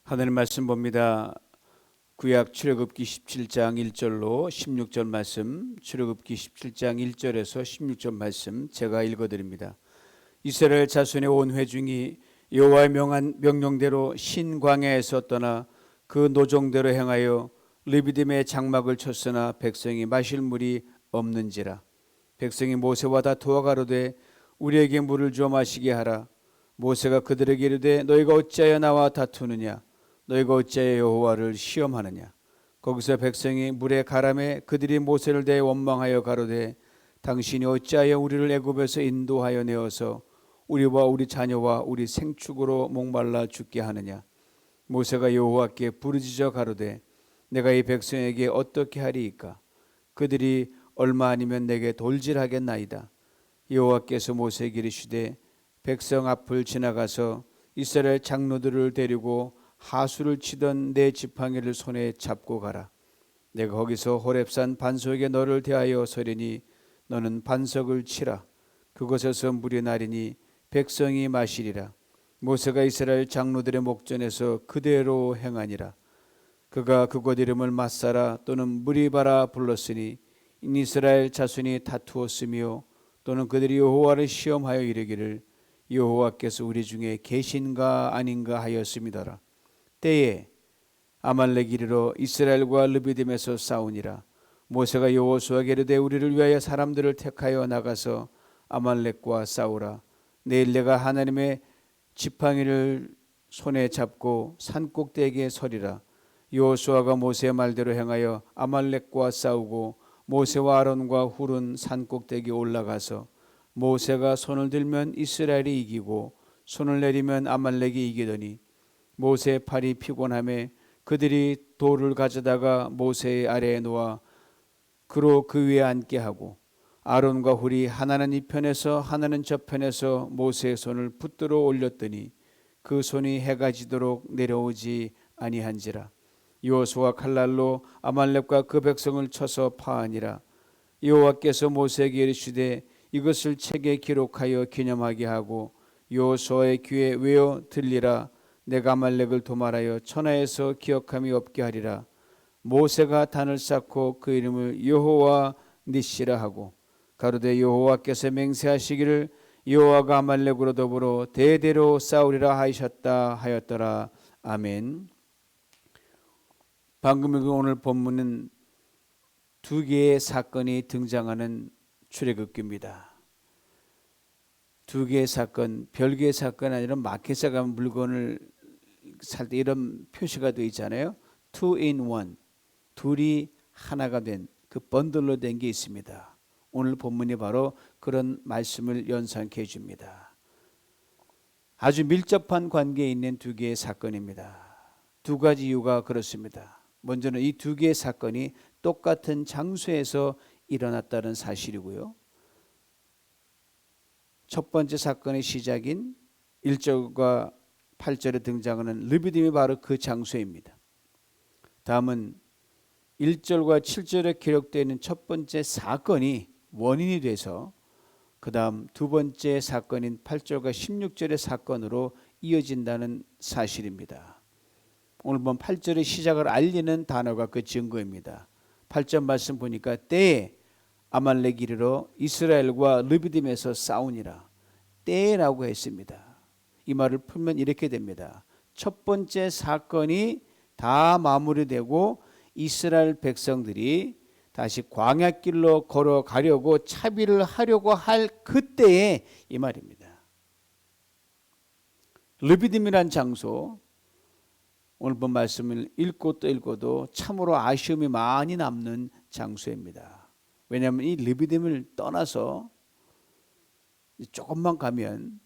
하나님 말씀 봅니다. 구약 출애굽기 17장 1절로 16절 말씀, 출애굽기 17장 1절에서 16절 말씀 제가 읽어드립니다. 이스라엘 자손의 온 회중이 여호와의 명한 명령대로 신광야에서 떠나 그 노종대로 행하여 르비딤의 장막을 쳤으나 백성이 마실 물이 없는지라. 백성이 모세와 다투어 가로되 우리에게 물을 주어 마시게 하라. 모세가 그들에게 이르되 너희가 어찌하여 나와 다투느냐? 너희가 어찌하여 여호와를 시험하느냐? 거기서 백성이 물에 가라매 그들이 모세를 대해 원망하여 가로되 당신이 어찌하여 우리를 애굽에서 인도하여 내어서 우리와 우리 자녀와 우리 생축으로 목말라 죽게 하느냐? 모세가 여호와께 부르짖어 가로되 내가 이 백성에게 어떻게 하리이까? 그들이 얼마 아니면 내게 돌질하겠나이다. 여호와께서 모세에게 이르시되 백성 앞을 지나가서 이스라엘 장로들을 데리고 하수를 치던 내 지팡이를 손에 잡고 가라. 내가 거기서 호렙산 반석에 너를 대하여 서리니 너는 반석을 치라. 그곳에서 물이 나리니 백성이 마시리라. 모세가 이스라엘 장로들의 목전에서 그대로 행하니라. 그가 그곳 이름을 마사라 또는 무리바라 불렀으니 이스라엘 자손이 다투었으며 또는 그들이 여호와를 시험하여 이르기를 여호와께서 우리 중에 계신가 아닌가 하였음이더라. 때에 아말렉 이르러 이스라엘과 르비딤에서 싸우니라. 모세가 여호수아에게 이르되 우리를 위하여 사람들을 택하여 나가서 아말렉과 싸우라. 내일 내가 하나님의 지팡이를 손에 잡고 산꼭대기에 서리라. 여호수아가 모세의 말대로 행하여 아말렉과 싸우고 모세와 아론과 훌은 산꼭대기에 올라가서 모세가 손을 들면 이스라엘이 이기고 손을 내리면 아말렉이 이기더니 모세의 팔이 피곤하매 그들이 돌을 가져다가 모세의 아래에 놓아 그로 그 위에 앉게 하고 아론과 훌이 하나는 이 편에서 하나는 저 편에서 모세의 손을 붙들어 올렸더니 그 손이 해가 지도록 내려오지 아니한지라. 여호수아 칼날로 아말렉과 그 백성을 쳐서 파하니라. 여호와께서 모세에게 이르시되 이것을 책에 기록하여 기념하게 하고 여호수아의 귀에 외어 들리라. 내가 아말렉을 도말하여 천하에서 기억함이 없게 하리라. 모세가 단을 쌓고 그 이름을 여호와 니시라 하고 가로되 여호와께서 맹세하시기를 여호와가 아말렉으로 더불어 대대로 싸우리라 하셨다 하였더라. 아멘. 방금 읽은 오늘 본문은 두 개의 사건이 등장하는 출애굽기입니다. 두 개의 사건, 별개의 사건이 아니라 마켓에 가면 물건을 살 때 이런 표시가 되어 있잖아요. Two in one, 둘이 하나가 된 그 번들로 된 게 있습니다. 오늘 본문이 바로 그런 말씀을 연상케 해줍니다. 아주 밀접한 관계에 있는 두 개의 사건입니다. 두 가지 이유가 그렇습니다. 먼저는 이 두 개의 사건이 똑같은 장소에서 일어났다는 사실이고요. 첫 번째 사건의 시작인 1절과 8절에 등장하는 르비딤이 바로 그 장소입니다. 다음은 1절과 7절에 기록되어 있는 첫 번째 사건이 원인이 돼서 그 다음 두 번째 사건인 8절과 16절의 사건으로 이어진다는 사실입니다. 오늘 본 8절의 시작을 알리는 단어가 그 증거입니다. 8절 말씀 보니까 때에 아말렉이 이르러 이스라엘과 르비딤에서 싸우니라. 때라고 했습니다. 이 말을 풀면 이렇게 됩니다. 첫 번째 사건이 다 마무리되고 이스라엘 백성들이 다시 광야길로 걸어가려고 차비를 하려고 할 그때에 이 말입니다. 르비딤이란 장소, 오늘 본 말씀을 읽고 또 읽어도 참으로 아쉬움이 많이 남는 장소입니다. 왜냐하면 이 르비딤을 떠나서 조금만 가면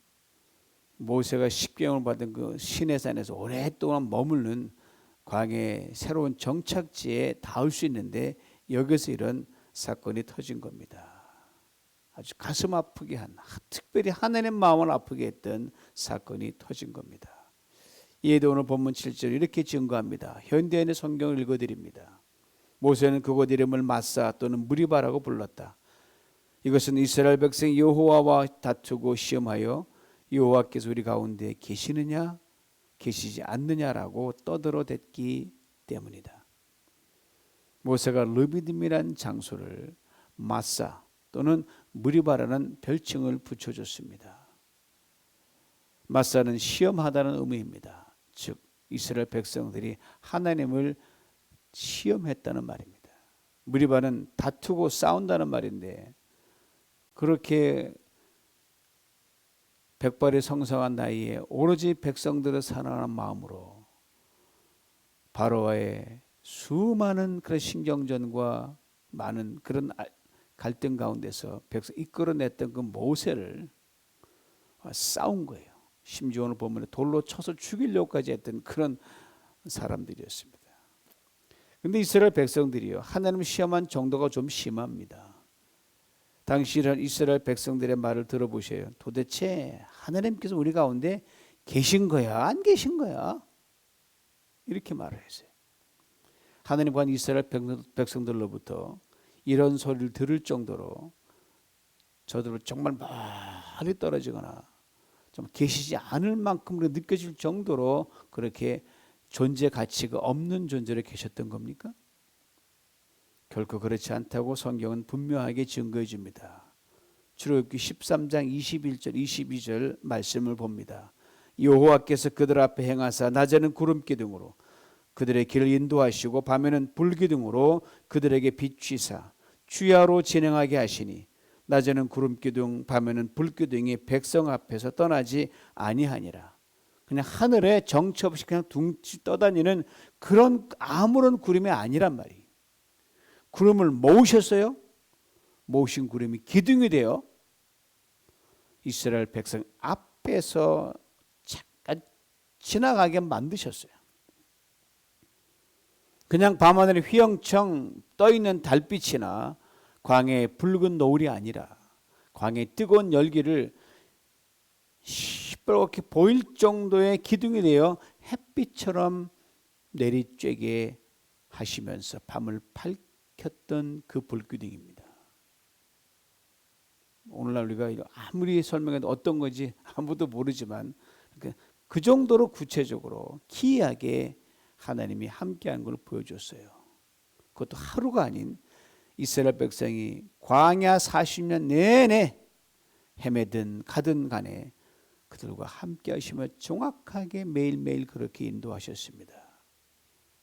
모세가 십계명을 받은 그 시내산에서 오랫동안 머무르는 광야의 새로운 정착지에 닿을 수 있는데 여기서 이런 사건이 터진 겁니다. 아주 가슴 아프게 한, 특별히 하나님의 마음을 아프게 했던 사건이 터진 겁니다. 이에도 오늘 본문 7절 이렇게 증거합니다. 현대인의 성경을 읽어드립니다. 모세는 그곳 이름을 마사 또는 무리바라고 불렀다. 이것은 이스라엘 백성이 여호와와 다투고 시험하여 여호와께서 우리 가운데 계시느냐 계시지 않느냐라고 떠들어댔기 때문이다. 모세가 르비딤이란 장소를 마사 또는 무리바라는 별칭을 붙여줬습니다. 마사는 시험하다는 의미입니다. 즉 이스라엘 백성들이 하나님을 시험했다는 말입니다. 무리바는 다투고 싸운다는 말인데 그렇게 백발이 성성한 나이에 오로지 백성들을 사랑하는 마음으로 바로와의 수많은 그런 신경전과 많은 그런 갈등 가운데서 백성 이끌어냈던 그 모세를 싸운 거예요. 심지어 오늘 보면 돌로 쳐서 죽이려고까지 했던 그런 사람들이었습니다. 그런데 이스라엘 백성들이요, 하나님 시험한 정도가 좀 심합니다. 당시 이스라엘 백성들의 말을 들어보세요. 도대체 하나님께서 우리 가운데 계신 거야, 안 계신 거야? 이렇게 말을 했어요. 하나님과 이스라엘 백성들로부터 이런 소리를 들을 정도로 저들은 정말 멀리 떨어지거나 좀 계시지 않을 만큼으로 느껴질 정도로 그렇게 존재 가치가 없는 존재로 계셨던 겁니까? 결코 그렇지 않다고 성경은 분명하게 증거해 줍니다. 출애굽기 13장 21절 22절 말씀을 봅니다. 여호와께서 그들 앞에 행하사 낮에는 구름 기둥으로 그들의 길을 인도하시고 밤에는 불 기둥으로 그들에게 비추사 주야로 진행하게 하시니 낮에는 구름 기둥 밤에는 불 기둥이 백성 앞에서 떠나지 아니하니라. 그냥 하늘에 정처 없이 그냥 둥치 떠다니는 그런 아무런 구름이 아니란 말이에요. 구름을 모으셨어요. 모으신 구름이 기둥이 되어 이스라엘 백성 앞에서 잠깐 지나가게 만드셨어요. 그냥 밤하늘에 휘영청 떠있는 달빛이나 광야의 붉은 노을이 아니라 광야의 뜨거운 열기를 시뻘겋게 보일 정도의 기둥이 되어 햇빛처럼 내리쬐게 하시면서 밤을 밝혔던 그 불기둥입니다. 오늘날 우리가 아무리 설명해도 어떤 건지 아무도 모르지만 그 정도로 구체적으로 기이하게 하나님이 함께하는 걸 보여줬어요. 그것도 하루가 아닌 이스라엘 백성이 광야 40년 내내 헤매든 가든 간에 그들과 함께 하시며 정확하게 매일매일 그렇게 인도하셨습니다.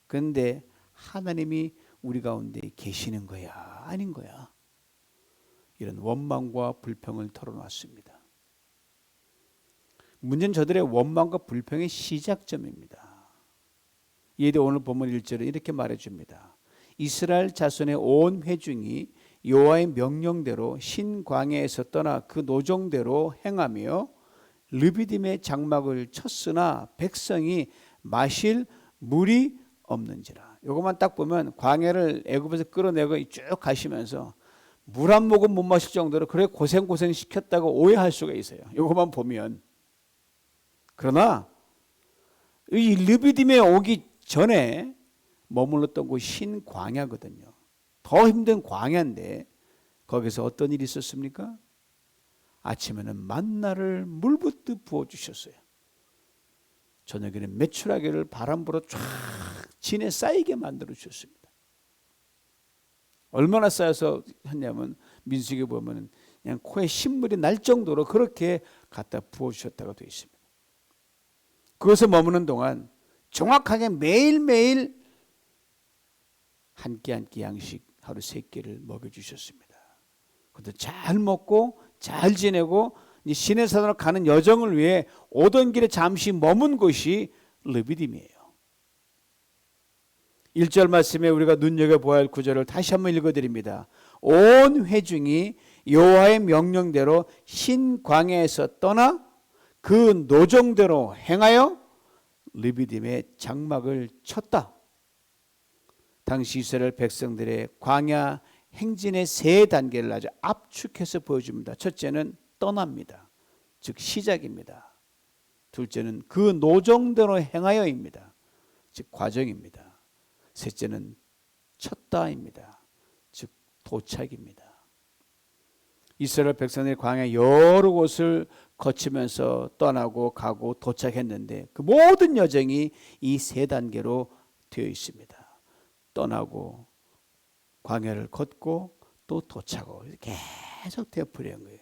그런데 하나님이 우리 가운데 계시는 거야, 아닌 거야? 이런 원망과 불평을 털어놨습니다. 문제는 저들의 원망과 불평의 시작점입니다. 이에 대해 오늘 본문 1절에 이렇게 말해줍니다. 이스라엘 자손의 온 회중이 여호와의 명령대로 신광야에서 떠나 그 노정대로 행하며 르비딤의 장막을 쳤으나 백성이 마실 물이 없는지라. 이것만 딱 보면 광야를 애굽에서 끌어내고 쭉 가시면서 물 한 모금 못 마실 정도로 그래 고생 시켰다고 오해할 수가 있어요. 이것만 보면. 그러나 이 르비딤에 오기 전에 머물렀던 곳이 신광야거든요. 더 힘든 광야인데 거기서 어떤 일이 있었습니까? 아침에는 만나를 물붓듯 부어주셨어요. 저녁에는 메추라기를 바람 불어 쫙 진에 쌓이게 만들어 주셨습니다. 얼마나 쌓여서 했냐면 민수기에 보면 그냥 코에 신물이 날 정도로 그렇게 갖다 부어주셨다고 되어 있습니다. 그것에 머무는 동안 정확하게 매일매일 한 끼 한 끼 양식 하루 3끼를 먹여주셨습니다. 그것도 잘 먹고 잘 지내고 이제 시내산으로 가는 여정을 위해 오던 길에 잠시 머문 곳이 르비딤이에요. 1절 말씀에 우리가 눈여겨보아야 할 구절을 다시 한번 읽어드립니다. 온 회중이 여호와의 명령대로 신광야에서 떠나 그 노정대로 행하여 르비딤의 장막을 쳤다. 당시 이스라엘 백성들의 광야 행진의 3단계를 아주 압축해서 보여줍니다. 첫째는 떠납니다. 즉 시작입니다. 둘째는 그 노정대로 행하여입니다. 즉 과정입니다. 셋째는 쳤다입니다. 즉 도착입니다. 이스라엘 백성들이 광야 여러 곳을 거치면서 떠나고 가고 도착했는데 그 모든 여정이 이 세 단계로 되어 있습니다. 떠나고 광야를 걷고 또 도착하고 계속 되어버린 거예요.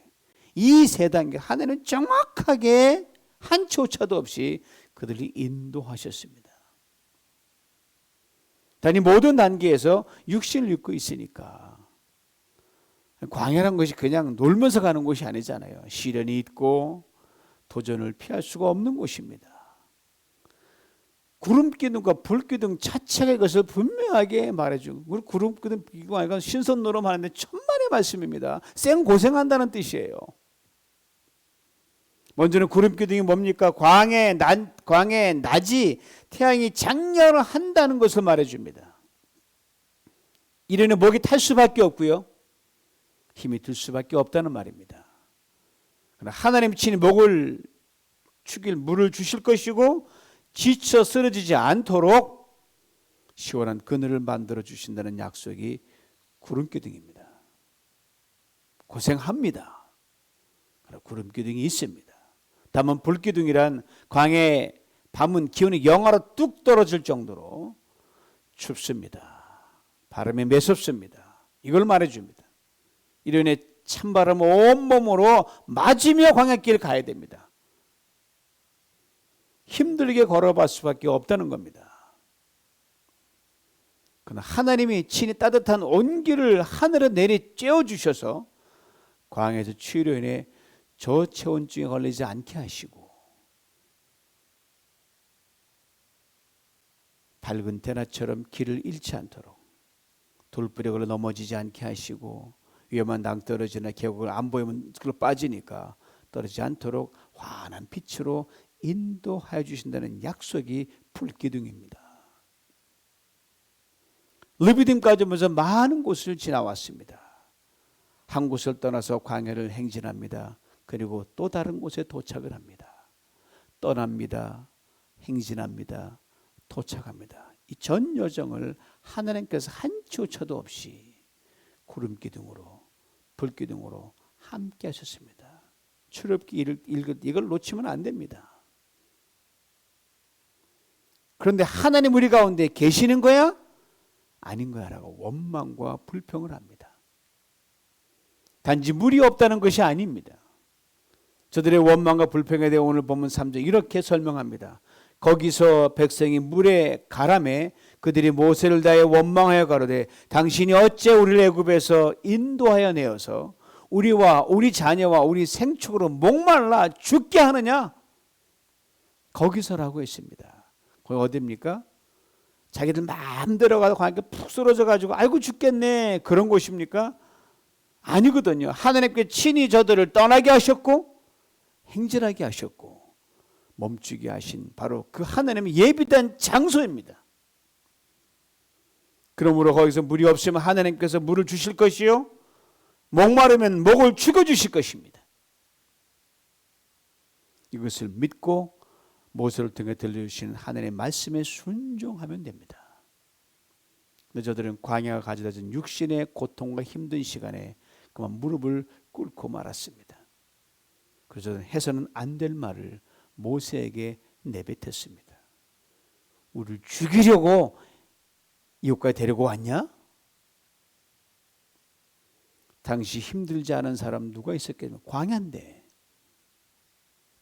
이 세 단계 하나님은 정확하게 한 치 오차도 없이 그들이 인도하셨습니다. 단 이 모든 단계에서 육신을 입고 있으니까 광야란 것이 그냥 놀면서 가는 곳이 아니잖아요. 시련이 있고 도전을 피할 수가 없는 곳입니다. 구름기둥과 불기둥 자체가 이것을 분명하게 말해주고, 구름기둥 비교하니까 신선노름 하는데 천만의 말씀입니다. 생고생한다는 뜻이에요. 먼저는 구름기둥이 뭡니까? 광야의 낮이 태양이 장렬을 한다는 것을 말해줍니다. 이래는 목이 탈 수밖에 없고요, 힘이 들 수밖에 없다는 말입니다. 그러나 하나님 친히 목을 축일 물을 주실 것이고 지쳐 쓰러지지 않도록 시원한 그늘을 만들어 주신다는 약속이 구름기둥입니다. 고생합니다. 그러나 구름기둥이 있습니다. 다만 불기둥이란 광야의 밤은 기온이 영하로 뚝 떨어질 정도로 춥습니다. 바람이 매섭습니다. 이걸 말해줍니다. 이런에 찬바람 온몸으로 맞으며 광야길을 가야 됩니다. 힘들게 걸어볼 수밖에 없다는 겁니다. 그러나 하나님이 친히 따뜻한 온기를 하늘에 내리 쬐어주셔서 광야에서 추위로 인해 저체온증에 걸리지 않게 하시고 밝은 대낮처럼 길을 잃지 않도록 돌부력으로 넘어지지 않게 하시고 위험한 낭떠러지나 계곡을 안 보이면 그걸로 빠지니까 떨어지지 않도록 환한 빛으로 인도하여 주신다는 약속이 불기둥입니다. 르비딤까지 오면서 많은 곳을 지나왔습니다. 한 곳을 떠나서 광야를 행진합니다. 그리고 또 다른 곳에 도착을 합니다. 떠납니다. 행진합니다. 도착합니다. 이 전 여정을 하나님께서 한 치 오차도 없이 구름기둥으로 불기둥으로 함께 하셨습니다. 출애굽기 이걸 놓치면 안 됩니다. 그런데 하나님 우리 가운데 계시는 거야? 아닌 거야 라고 원망과 불평을 합니다. 단지 물이 없다는 것이 아닙니다. 저들의 원망과 불평에 대해 오늘 본문 3절 이렇게 설명합니다. 거기서 백성이 물에 가라매 그들이 모세를 다해 원망하여 가로되 당신이 어째 우리를 애굽에서 인도하여 내어서 우리와 우리 자녀와 우리 생축으로 목말라 죽게 하느냐? 거기서라고 했습니다. 거기 어디입니까? 자기들 마음대로 가서 거기 푹 쓰러져 가지고 아이고 죽겠네 그런 곳입니까? 아니거든요. 하나님께 친히 저들을 떠나게 하셨고 행진하게 하셨고 멈추게 하신 바로 그 하나님의 예비된 장소입니다. 그러므로 거기서 물이 없으면 하나님께서 물을 주실 것이요 목마르면 목을 죽여주실 것입니다. 이것을 믿고 모세를 통해 들려주시는 하나님의 말씀에 순종하면 됩니다. 근데 저들은 광야가 가져다 준 육신의 고통과 힘든 시간에 그만 무릎을 꿇고 말았습니다. 그래서 저는 해서는 안 될 말을 모세에게 내뱉었습니다. 우리를 죽이려고 이곳까지 데리고 왔냐? 당시 힘들지 않은 사람 누가 있었겠습니까? 광야인데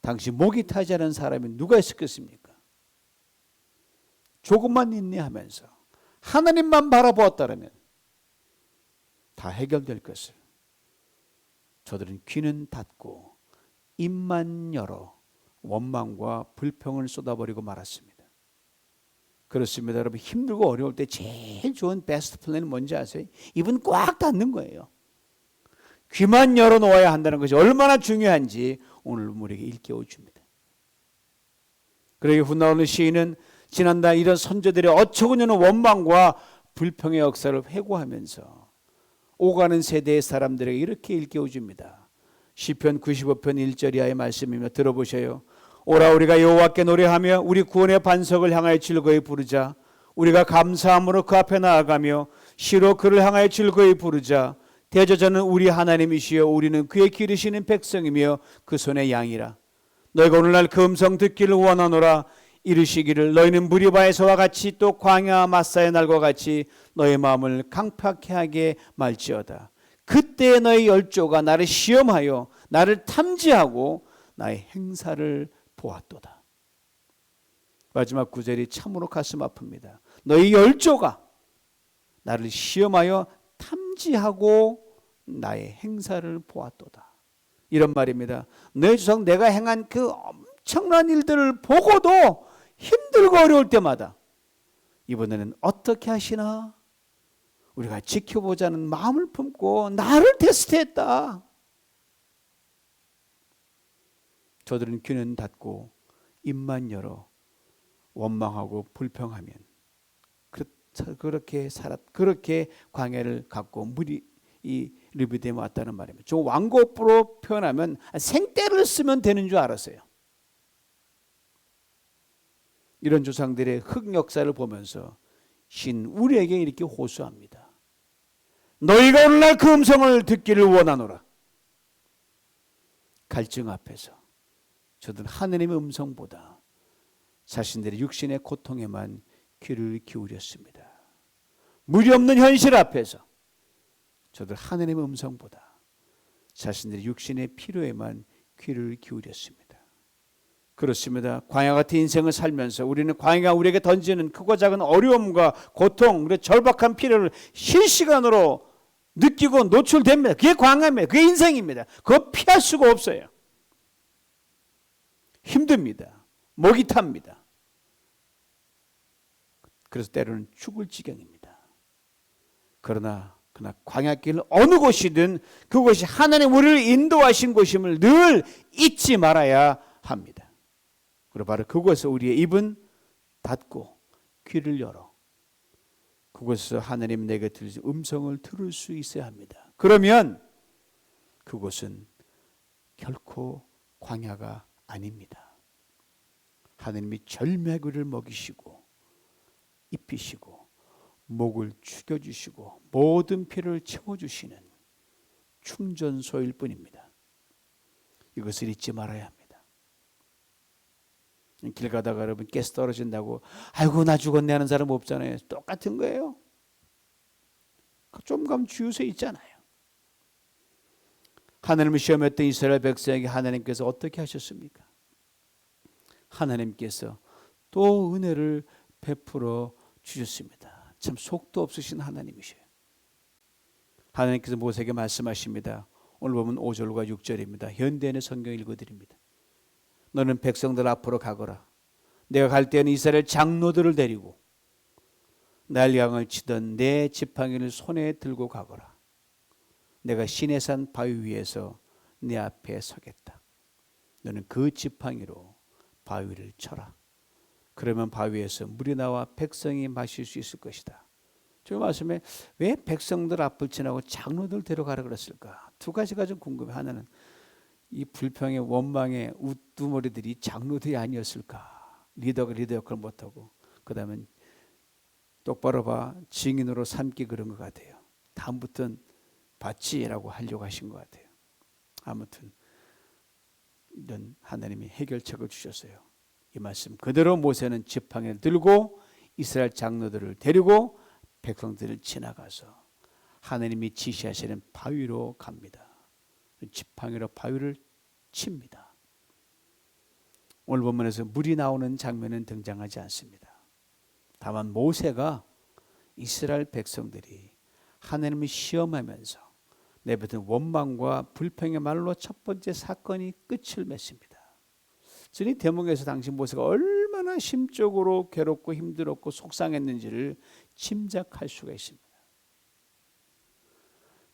당시 목이 타지 않은 사람이 누가 있었겠습니까? 조금만 인내하면서 하나님만 바라보았다면 다 해결될 것을 저들은 귀는 닫고 입만 열어 원망과 불평을 쏟아버리고 말았습니다. 그렇습니다. 여러분 힘들고 어려울 때 제일 좋은 베스트 플랜은 뭔지 아세요? 입은 꽉 닫는 거예요. 귀만 열어놓아야 한다는 것이 얼마나 중요한지 오늘 우리에게 일깨워 줍니다. 그러기 훗날 시인은 지난달 이런 선조들의 어처구니없는 원망과 불평의 역사를 회고하면서 오가는 세대의 사람들에게 이렇게 일깨워 줍니다. 시편 95편 1절 이하의 말씀이며 들어보셔요. 오라 우리가 여호와께 노래하며 우리 구원의 반석을 향하여 즐거이 부르자. 우리가 감사함으로 그 앞에 나아가며 시로 그를 향하여 즐거이 부르자. 대저자는 우리 하나님이시여 우리는 그의 기르시는 백성이며 그 손의 양이라. 너희가 오늘날 그 음성 듣기를 원하노라. 이르시기를 너희는 무리바에서와 같이 또 광야 마사의 날과 같이 너희 마음을 강팍해 하게 말지어다. 그때 너희 열조가 나를 시험하여 나를 탐지하고 나의 행사를 보았도다. 마지막 구절이 참으로 가슴 아픕니다. 너희 열조가 나를 시험하여 탐지하고 나의 행사를 보았도다. 이런 말입니다. 너희 조상 내가 행한 그 엄청난 일들을 보고도 힘들고 어려울 때마다 이번에는 어떻게 하시나 우리가 지켜보자는 마음을 품고 나를 테스트했다. 저들은 귀는 닫고 입만 열어 원망하고 불평하면 그렇게 광야를 갖고 물이 이 르비딤에 왔다는 말입니다. 좀 완곡부로 표현하면 생떼를 쓰면 되는 줄 알았어요. 이런 조상들의 흑 역사를 보면서 신 우리에게 이렇게 호소합니다. 너희가 오늘날 그 음성을 듣기를 원하노라. 갈증 앞에서 저들은 하느님의 음성보다 자신들의 육신의 고통에만 귀를 기울였습니다. 물이 없는 현실 앞에서 저들 하느님의 음성보다 자신들의 육신의 필요에만 귀를 기울였습니다. 그렇습니다. 광야 같은 인생을 살면서 우리는 광야가 우리에게 던지는 크고 작은 어려움과 고통, 그리고 절박한 필요를 실시간으로 느끼고 노출됩니다. 그게 광야입니다. 그게 인생입니다. 그거 피할 수가 없어요. 힘듭니다. 목이 탑니다. 그래서 때로는 죽을 지경입니다. 그러나 광야길 어느 곳이든 그곳이 하나님 우리를 인도하신 곳임을 늘 잊지 말아야 합니다. 그리고 바로 그곳에서 우리의 입은 닫고 귀를 열어 그곳에서 하나님 내게 들으신 음성을 들을 수 있어야 합니다. 그러면 그곳은 결코 광야가 아닙니다. 하나님이 절매구를 먹이시고 입히시고 목을 축여주시고 모든 필요를 채워주시는 충전소일 뿐입니다. 이것을 잊지 말아야 합니다. 길 가다가 여러분 가스 떨어진다고 아이고 나 죽었네 하는 사람 없잖아요. 똑같은 거예요. 좀 가면 주유소에 있잖아요. 하나님을 시험했던 이스라엘 백성에게 하나님께서 어떻게 하셨습니까? 하나님께서 또 은혜를 베풀어 주셨습니다. 참 속도 없으신 하나님이셔요. 하나님께서 모세에게 말씀하십니다. 오늘 보면 5절과 6절입니다. 현대인의 성경 읽어드립니다. 너는 백성들 앞으로 가거라. 내가 갈 때는 이스라엘 장로들을 데리고 날강을 치던 내 지팡이를 손에 들고 가거라. 내가 시내산 바위 위에서 내 앞에 서겠다. 너는 그 지팡이로 바위를 쳐라. 그러면 바위에서 물이 나와 백성이 마실 수 있을 것이다. 저 말씀에 왜 백성들 앞을 지나고 장로들 데려가라 그랬을까? 두 가지가 좀 궁금해. 하나는 이 불평의 원망의 우두머리들이 장로들이 아니었을까? 리더가 리더 역할을 못하고 그 다음에 똑바로 봐 증인으로 삼기 그런 것 같아요. 다음부터는 받지라고 하려고 하신 것 같아요. 아무튼 이런 하나님이 해결책을 주셨어요. 이 말씀 그대로 모세는 지팡이를 들고 이스라엘 장로들을 데리고 백성들을 지나가서 하나님이 지시하시는 바위로 갑니다. 지팡이로 바위를 칩니다. 오늘 본문에서 물이 나오는 장면은 등장하지 않습니다. 다만 모세가 이스라엘 백성들이 하나님을 시험하면서 내뱉은 원망과 불평의 말로 첫 번째 사건이 끝을 맺습니다. 이 대목에서 당시 모세가 얼마나 심적으로 괴롭고 힘들었고 속상했는지를 짐작할 수가 있습니다.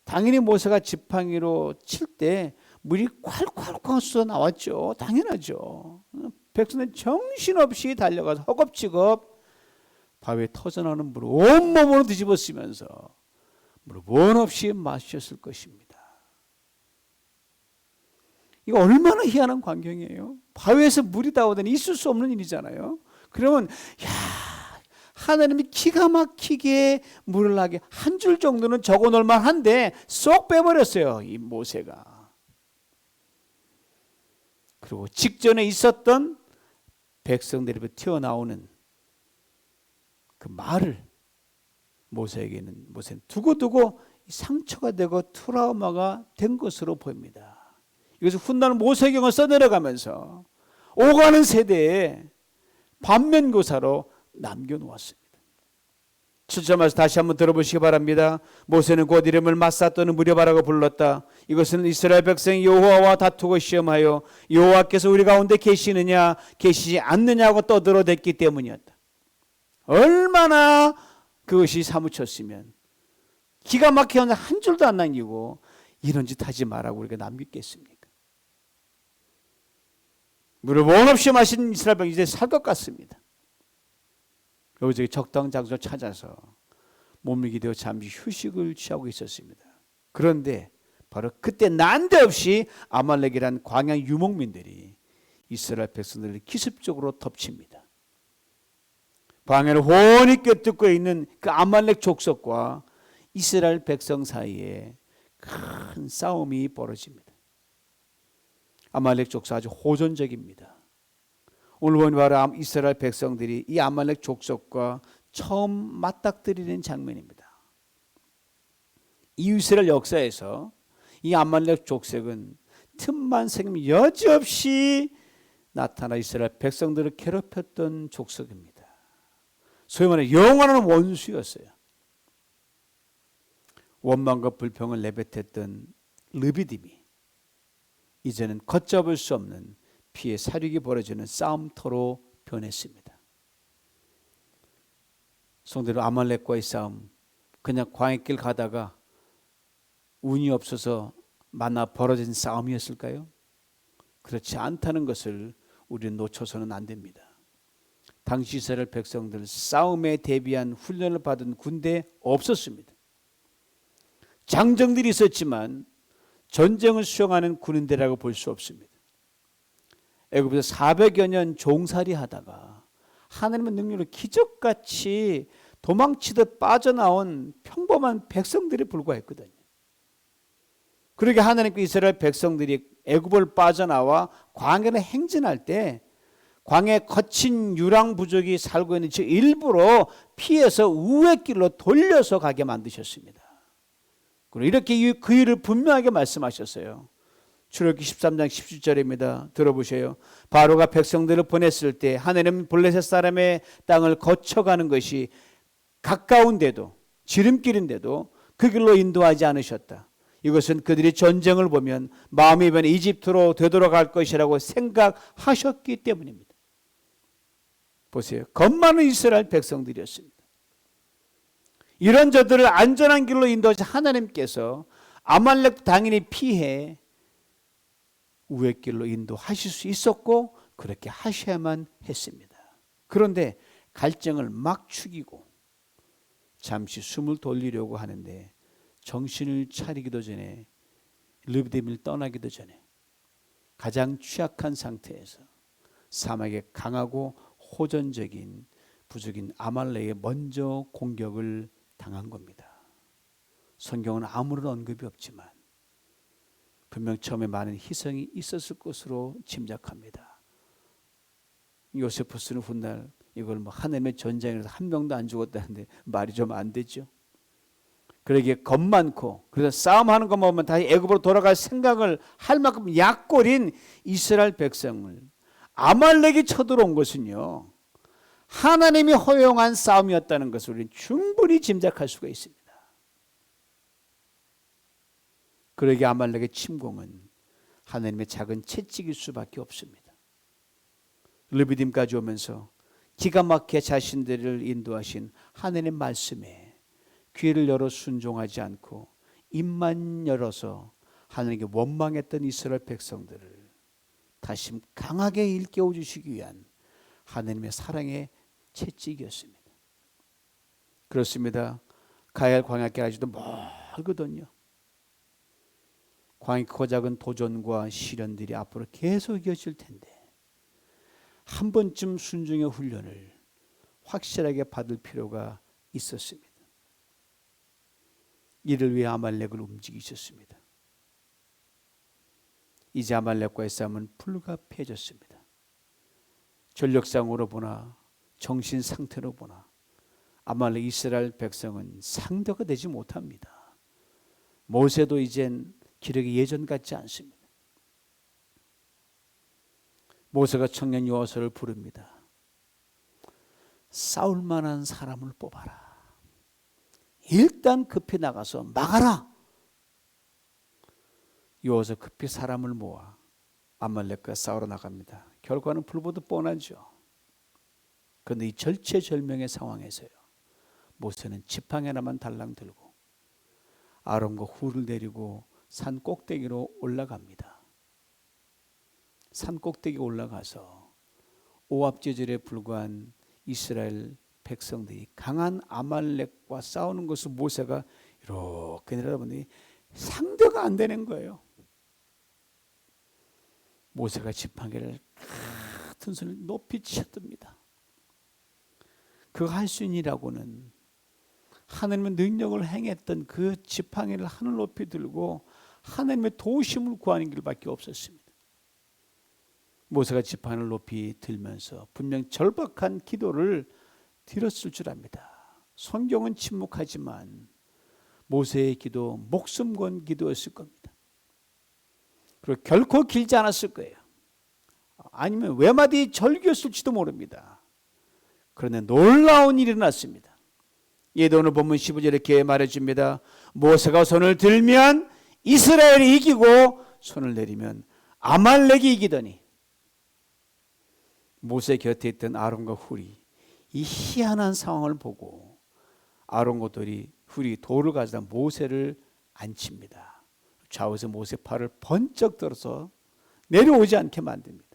당연히 모세가 지팡이로 칠 때 물이 콸콸콸 쏟아 나왔죠. 당연하죠. 백성은 정신없이 달려가서 허겁지겁 바위에 터져나오는 물을 온몸으로 뒤집어 쓰면서 물을 원 없이 마셨을 것입니다. 이거 얼마나 희한한 광경이에요. 바위에서 물이 나오다니 있을 수 없는 일이잖아요. 그러면 야 하나님이 기가 막히게 물을 나게 한 줄 정도는 적어 놓을 만한데 쏙 빼버렸어요, 이 모세가. 그리고 직전에 있었던 백성들이 튀어나오는 그 말을 모세는 두고두고 상처가 되고 트라우마가 된 것으로 보입니다. 이것을 훗날 모세경을 써내려가면서 오가는 세대에 반면교사로 남겨놓았습니다. 7절 말씀 다시 한번 들어보시기 바랍니다. 모세는 곧 이름을 마사 또는 무려바라고 불렀다. 이것은 이스라엘 백성이 여호와와 다투고 시험하여 여호와께서 우리 가운데 계시느냐 계시지 않느냐고 떠들어댔기 때문이었다. 얼마나 그것이 사무쳤으면 기가 막히게 한 줄도 안 남기고 이런 짓 하지 말라고 우리가 남겼겠습니까? 물을 원 없이 마신 이스라엘 백성이 이제 살 것 같습니다. 여기저기 적당한 장소 찾아서 몸이 되어 잠시 휴식을 취하고 있었습니다. 그런데 바로 그때 난데없이 아말렉이란 광야 유목민들이 이스라엘 백성들을 기습적으로 덮칩니다. 광야를 훤히 꿰뚫고 있는 그 아말렉 족속과 이스라엘 백성 사이에 큰 싸움이 벌어집니다. 아말렉 족속 아주 호전적입니다. 오늘 보니 바로 이스라엘 백성들이 이 아말렉 족속과 처음 맞닥뜨리는 장면입니다. 이 이스라엘 역사에서 이 아말렉 족속은 틈만 생기면 여지없이 나타나 이스라엘 백성들을 괴롭혔던 족속입니다. 소위 말해 영원한 원수였어요. 원망과 불평을 내뱉었던 르비딤이 이제는 걷잡을 수 없는 피해 사륙이 벌어지는 싸움터로 변했습니다. 성대로 아말렉과의 싸움, 그냥 광야길 가다가 운이 없어서 만나 벌어진 싸움이었을까요? 그렇지 않다는 것을 우리는 놓쳐서는 안 됩니다. 당시 이스라엘 백성들 싸움에 대비한 훈련을 받은 군대 없었습니다. 장정들이 있었지만 전쟁을 수행하는 군인대라고 볼 수 없습니다. 애굽에서 400여 년 종살이 하다가 하나님의 능력으로 기적같이 도망치듯 빠져나온 평범한 백성들에 불과했거든요. 그러게 하나님께 이스라엘 백성들이 애굽을 빠져나와 광야를 행진할 때 광야에 거친 유랑 부족이 살고 있는 저 일부러 피해서 우회 길로 돌려서 가게 만드셨습니다. 그리고 이렇게 그 일을 분명하게 말씀하셨어요. 출애굽기 13장 17절입니다. 들어보세요. 바로가 백성들을 보냈을 때 하나님은 블레셋 사람의 땅을 거쳐가는 것이 가까운데도 지름길인데도 그 길로 인도하지 않으셨다. 이것은 그들이 전쟁을 보면 마음이 변해 이집트로 되돌아갈 것이라고 생각하셨기 때문입니다. 보세요. 겁 많은 이스라엘 백성들이었습니다. 이런 저들을 안전한 길로 인도하신 하나님께서 아말렉 당연히 피해 우회길로 인도하실 수 있었고 그렇게 하셔야만 했습니다. 그런데 갈증을 막 죽이고 잠시 숨을 돌리려고 하는데 정신을 차리기도 전에 르비딤을 떠나기도 전에 가장 취약한 상태에서 사막에 강하고 호전적인 부족인 아말렉에 먼저 공격을 당한 겁니다. 성경은 아무런 언급이 없지만 분명 처음에 많은 희생이 있었을 것으로 짐작합니다. 요세푸스는 훗날 이걸 하나님의 전쟁에서 한 명도 안 죽었다는데 말이 좀 안 되죠. 그러기에 겁 많고 그래서 싸움하는 것만 보면 다시 애굽으로 돌아갈 생각을 할 만큼 약골인 이스라엘 백성을 아말렉이 쳐들어온 것은요 하나님이 허용한 싸움이었다는 것을 우리는 충분히 짐작할 수가 있습니다. 그러기에 아말렉의 침공은 하나님의 작은 채찍일 수밖에 없습니다. 르비딤까지 오면서 기가 막히게 자신들을 인도하신 하나님의 말씀에 귀를 열어 순종하지 않고 입만 열어서 하나님께 원망했던 이스라엘 백성들을 다시 강하게 일깨워 주시기 위한 하나님의 사랑의 채찍이었습니다. 그렇습니다. 가야 할 광야길 아직도 멀거든요. 광야 크고 작은 도전과 시련들이 앞으로 계속 이어질 텐데 한 번쯤 순종의 훈련을 확실하게 받을 필요가 있었습니다. 이를 위해 아말렉을 움직이셨습니다. 이제 아말렉과의 싸움은 불가피해졌습니다. 전력상으로 보나 정신 상태로 보나 아말렉 이스라엘 백성은 상대가 되지 못합니다. 모세도 이젠 기력이 예전 같지 않습니다. 모세가 청년 여호수아를 부릅니다. 싸울 만한 사람을 뽑아라. 일단 급히 나가서 막아라. 여호수아 급히 사람을 모아 아말렉과 싸우러 나갑니다. 결과는 불보듯 뻔하죠. 그런데 이 절체절명의 상황에서요, 모세는 지팡이 하나만 달랑 들고 아론과 훌을 데리고 산 꼭대기로 올라갑니다. 산 꼭대기 올라가서 오합지졸에 불과한 이스라엘 백성들이 강한 아말렉과 싸우는 것을 모세가 이렇게 내려다보니 상대가 안 되는 거예요. 모세가 지팡이를 같은 손을 높이 치셨답니다. 그거 할 수 있니라고는 하나님의 능력을 행했던 그 지팡이를 하늘 높이 들고 하나님의 도우심을 구하는 길밖에 없었습니다. 모세가 지팡이를 높이 들면서 분명 절박한 기도를 드렸을 줄 압니다. 성경은 침묵하지만 모세의 기도 목숨 건 기도였을 겁니다. 그리고 결코 길지 않았을 거예요. 아니면 외마디 절규였을지도 모릅니다. 그런데 놀라운 일이 일어났습니다. 얘도 오늘 본문 15절에 이렇게 말해줍니다. 모세가 손을 들면 이스라엘이 이기고 손을 내리면 아말렉이 이기더니 모세 곁에 있던 아론과 훌이 이 희한한 상황을 보고 아론과 훌이 돌을 가져다 모세를 앉힙니다. 좌우에서 모세 팔을 번쩍 들어서 내려오지 않게 만듭니다.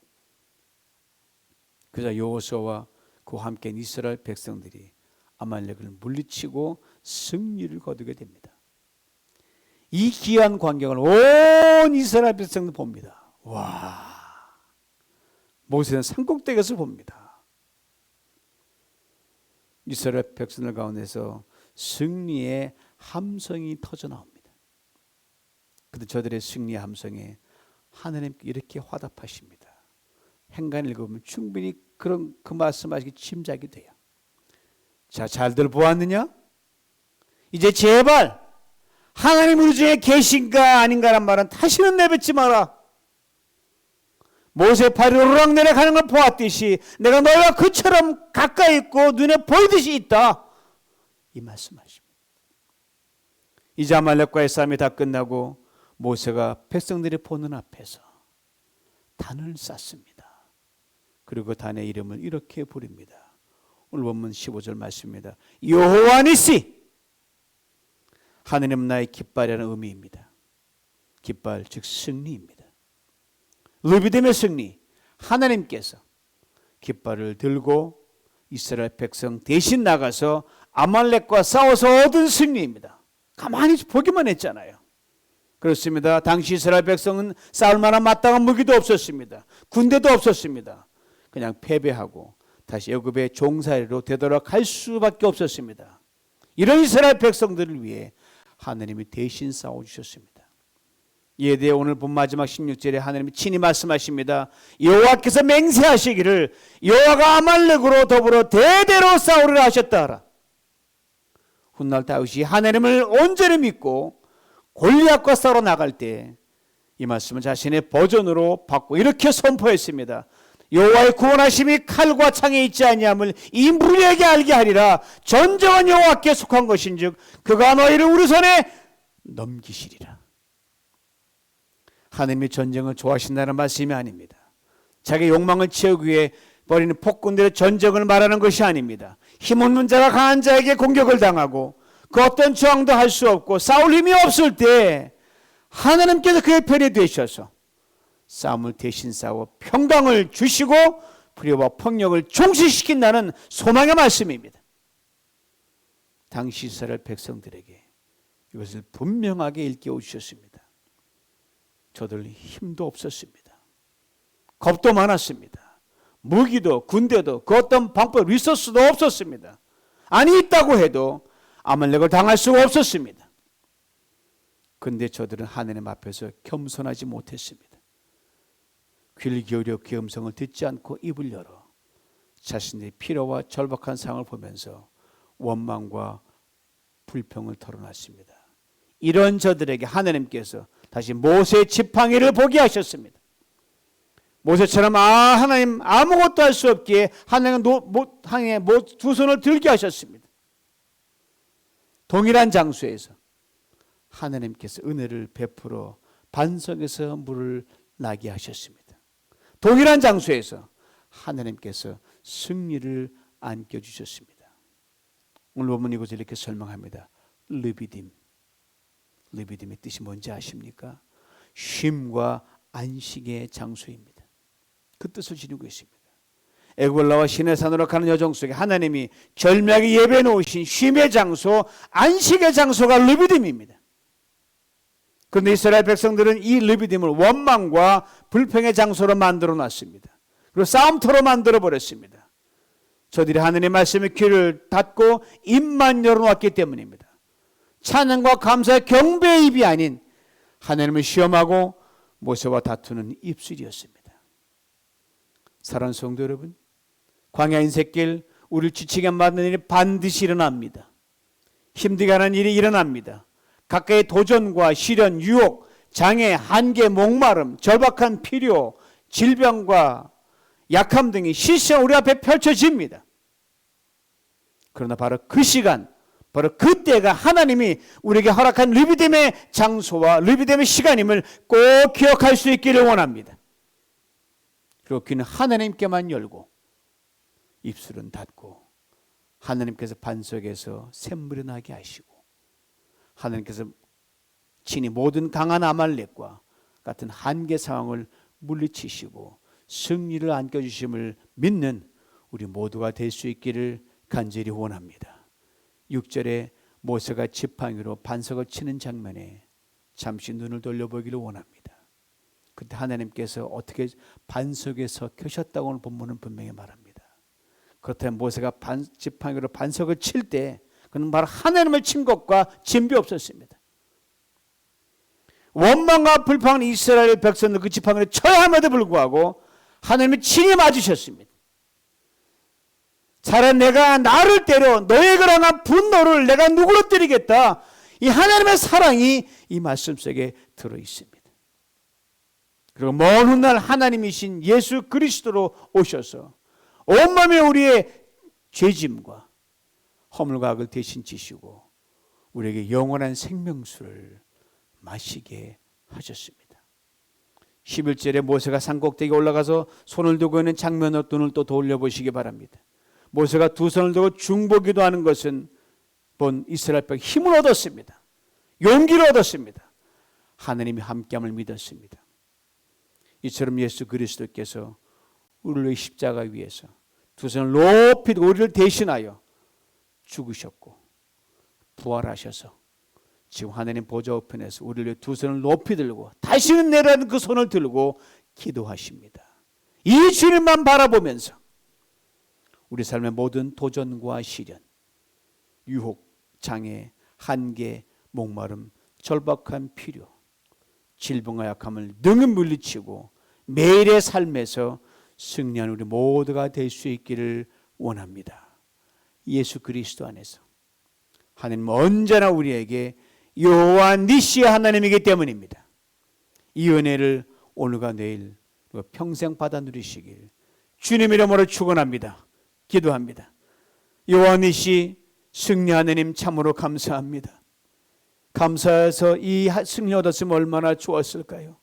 그러자 여호수아와 그와 함께 이스라엘 백성들이 아말렉을 물리치고 승리를 거두게 됩니다. 이 귀한 광경을 온 이스라엘 백성들 봅니다. 와, 모세는 산꼭대기에서 봅니다. 이스라엘 백성들 가운데서 승리의 함성이 터져 나옵니다. 그런데 저들의 승리의 함성에 하나님께 이렇게 화답하십니다. 행간 읽으면 충분히 그 말씀하시기 짐작이 돼요. 자, 잘들 보았느냐? 이제 제발 하나님 우리 중에 계신가 아닌가란 말은 다시는 내뱉지 마라. 모세 팔이 오르락내락 하는 걸 보았듯이 내가 너희와 그처럼 가까이 있고 눈에 보이듯이 있다. 이 말씀하십니다. 이제 아말렉과의 싸움이 다 끝나고 모세가 백성들이 보는 앞에서 단을 쌓습니다. 그리고 단의 이름을 이렇게 부릅니다. 오늘 본문 15절 말씀입니다. 여호와 니시, 하느님 나의 깃발이라는 의미입니다. 깃발 즉 승리입니다. 르비딤의 승리, 하나님께서 깃발을 들고 이스라엘 백성 대신 나가서 아말렉과 싸워서 얻은 승리입니다. 가만히 보기만 했잖아요. 그렇습니다. 당시 이스라엘 백성은 싸울 만한 마땅한 무기도 없었습니다. 군대도 없었습니다. 그냥 패배하고 다시 애굽의 종살이로 되돌아갈 수밖에 없었습니다. 이런 이스라엘 백성들을 위해 하나님이 대신 싸워주셨습니다. 이에 대해 오늘 본 마지막 16절에 하나님이 친히 말씀하십니다. 여호와께서 맹세하시기를 여호와가 아말렉으로 더불어 대대로 싸우리라 하셨다 하라. 훗날 다윗이 하나님을 온전히 믿고 골리앗과 싸우러 나갈 때 이 말씀을 자신의 버전으로 받고 이렇게 선포했습니다. 여호와의 구원하심이 칼과 창에 있지 아니함을 이 무리에게 알게 하리라. 전쟁은 여호와께 속한 것인즉 그가 너희를 우리 손에 넘기시리라. 하나님이 전쟁을 좋아하신다는 말씀이 아닙니다. 자기 욕망을 채우기 위해 벌이는 폭군들의 전쟁을 말하는 것이 아닙니다. 힘없는 자가 강한 자에게 공격을 당하고 그 어떤 저항도 할 수 없고 싸울 힘이 없을 때 하나님께서 그의 편이 되셔서 싸움을 대신 싸워 평강을 주시고 불의와 폭력을 종식시킨다는 소망의 말씀입니다. 당시 이스라엘 백성들에게 이것을 분명하게 일깨워 주셨습니다. 저들 힘도 없었습니다. 겁도 많았습니다. 무기도 군대도 그 어떤 방법 리소스도 없었습니다. 아니 있다고 해도 아말렉을 당할 수가 없었습니다. 그런데 저들은 하나님 앞에서 겸손하지 못했습니다. 귀를 기울여 그의 음성을 듣지 않고 입을 열어 자신의 필요와 절박한 상황을 보면서 원망과 불평을 털어놨습니다. 이런 저들에게 하나님께서 다시 모세의 지팡이를 보게 하셨습니다. 모세처럼 하나님 아무것도 할 수 없기에 하나님은 항해 두 손을 들게 하셨습니다. 동일한 장소에서 하나님께서 은혜를 베풀어 반석에서 물을 나게 하셨습니다. 동일한 장소에서 하나님께서 승리를 안겨주셨습니다. 오늘 본문 이곳에 이렇게 설명합니다. 르비딤. 르비딤의 뜻이 뭔지 아십니까? 쉼과 안식의 장소입니다. 그 뜻을 지니고 있습니다. 애굽을 나와 시내산으로 가는 여정 속에 하나님이 절묘하게 예배해 놓으신 쉼의 장소, 안식의 장소가 르비딤입니다. 그런데 이스라엘 백성들은 이 르비딤을 원망과 불평의 장소로 만들어 놨습니다. 그리고 싸움터로 만들어 버렸습니다. 저들이 하나님의 말씀에 귀를 닫고 입만 열어놨기 때문입니다. 찬양과 감사의 경배의 입이 아닌 하나님을 시험하고 모세와 다투는 입술이었습니다. 사랑하는 성도 여러분, 광야 인생길 우리를 지치게 만드는 일이 반드시 일어납니다. 힘들게 하는 일이 일어납니다. 각각의 도전과 시련, 유혹, 장애, 한계, 목마름, 절박한 필요, 질병과 약함 등이 실시간 우리 앞에 펼쳐집니다. 그러나 바로 그 시간, 바로 그때가 하나님이 우리에게 허락한 르비딤의 장소와 르비딤의 시간임을 꼭 기억할 수 있기를 원합니다. 그리고 귀는 하나님께만 열고 입술은 닫고 하나님께서 반석에서 샘물이 나게 하시고 하나님께서 친히 모든 강한 아말렉과 같은 한계 상황을 물리치시고 승리를 안겨주심을 믿는 우리 모두가 될 수 있기를 간절히 원합니다. 6절에 모세가 지팡이로 반석을 치는 장면에 잠시 눈을 돌려보기를 원합니다. 그때 하나님께서 어떻게 반석에서 켜셨다고 하는 본문은 분명히 말합니다. 그렇다면 모세가 지팡이로 반석을 칠 때 그는 바로 하나님을 친 것과 진비 없었습니다. 원망과 불평한 이스라엘 백성들 그 지팡이를 쳐야 함에도 불구하고 하나님이 친히 맞으셨습니다. 차라리 내가 나를 때려 너에게 향한 분노를 내가 누구로 때리겠다. 이 하나님의 사랑이 이 말씀 속에 들어있습니다. 그리고 먼 훗날 하나님이신 예수 그리스도로 오셔서 온몸에 우리의 죄짐과 허물과 악을 대신 지시고 우리에게 영원한 생명수를 마시게 하셨습니다. 11절에 모세가 산꼭대기에 올라가서 손을 들고 있는 장면으로 눈을 또 돌려보시기 바랍니다. 모세가 두 손을 들고 중보기도 하는 것은 본 이스라엘 백성 힘을 얻었습니다. 용기를 얻었습니다. 하나님이 함께함을 믿었습니다. 이처럼 예수 그리스도께서 우리를 위해 십자가 위에서 두 손을 높이 들고 우리를 대신하여 죽으셨고 부활하셔서 지금 하나님 보좌 우편에서 우리를 위해 두 손을 높이 들고 다시는 내려는 그 손을 들고 기도하십니다. 이 주님만 바라보면서 우리 삶의 모든 도전과 시련, 유혹, 장애, 한계, 목마름, 절박한 필요, 질병과 약함을 능히 물리치고 매일의 삶에서 승리하는 우리 모두가 될 수 있기를 원합니다. 예수 그리스도 안에서 하나님은 언제나 우리에게 여호와 니시 하나님이기 때문입니다. 이 은혜를 오늘과 내일 평생 받아 누리시길 주님 이름으로 축원합니다. 기도합니다. 여호와 니시 승리 하나님 참으로 감사합니다. 감사해서 이 승리 얻었으면 얼마나 좋았을까요?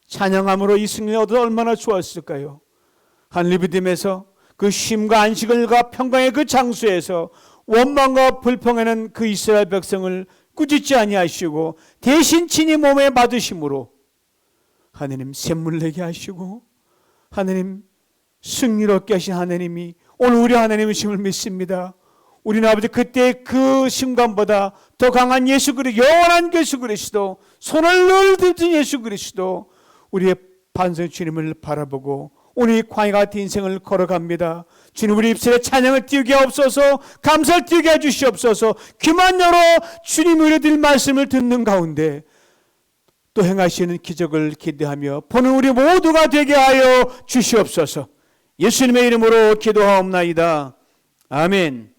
찬양함으로 이 승리 얻어 얼마나 좋았을까요? 한 르비딤에서 그 쉼과 안식을과 평강의 그 장소에서 원망과 불평하는 그 이스라엘 백성을 꾸짖지 아니하시고 대신 친히 몸에 받으심으로 하나님 샘물 내게 하시고 하나님 승리를 얻게 하신 하나님이 오늘 우리 하나님이심을 믿습니다. 우리는 아버지 그때 그 순간보다 더 강한 예수 그리스도, 영원한 예수 그리스도, 손을 늘 드신 예수 그리스도, 우리의 반석 주님을 바라보고 오늘 이 광야 같은 인생을 걸어갑니다. 주님 우리 입술에 찬양을 띄우게 하옵소서, 감사를 띄우게 해주시옵소서. 귀만 열어 주님 우리들 말씀을 듣는 가운데 또 행하시는 기적을 기대하며 보는 우리 모두가 되게 하여 주시옵소서. 예수님의 이름으로 기도하옵나이다. 아멘.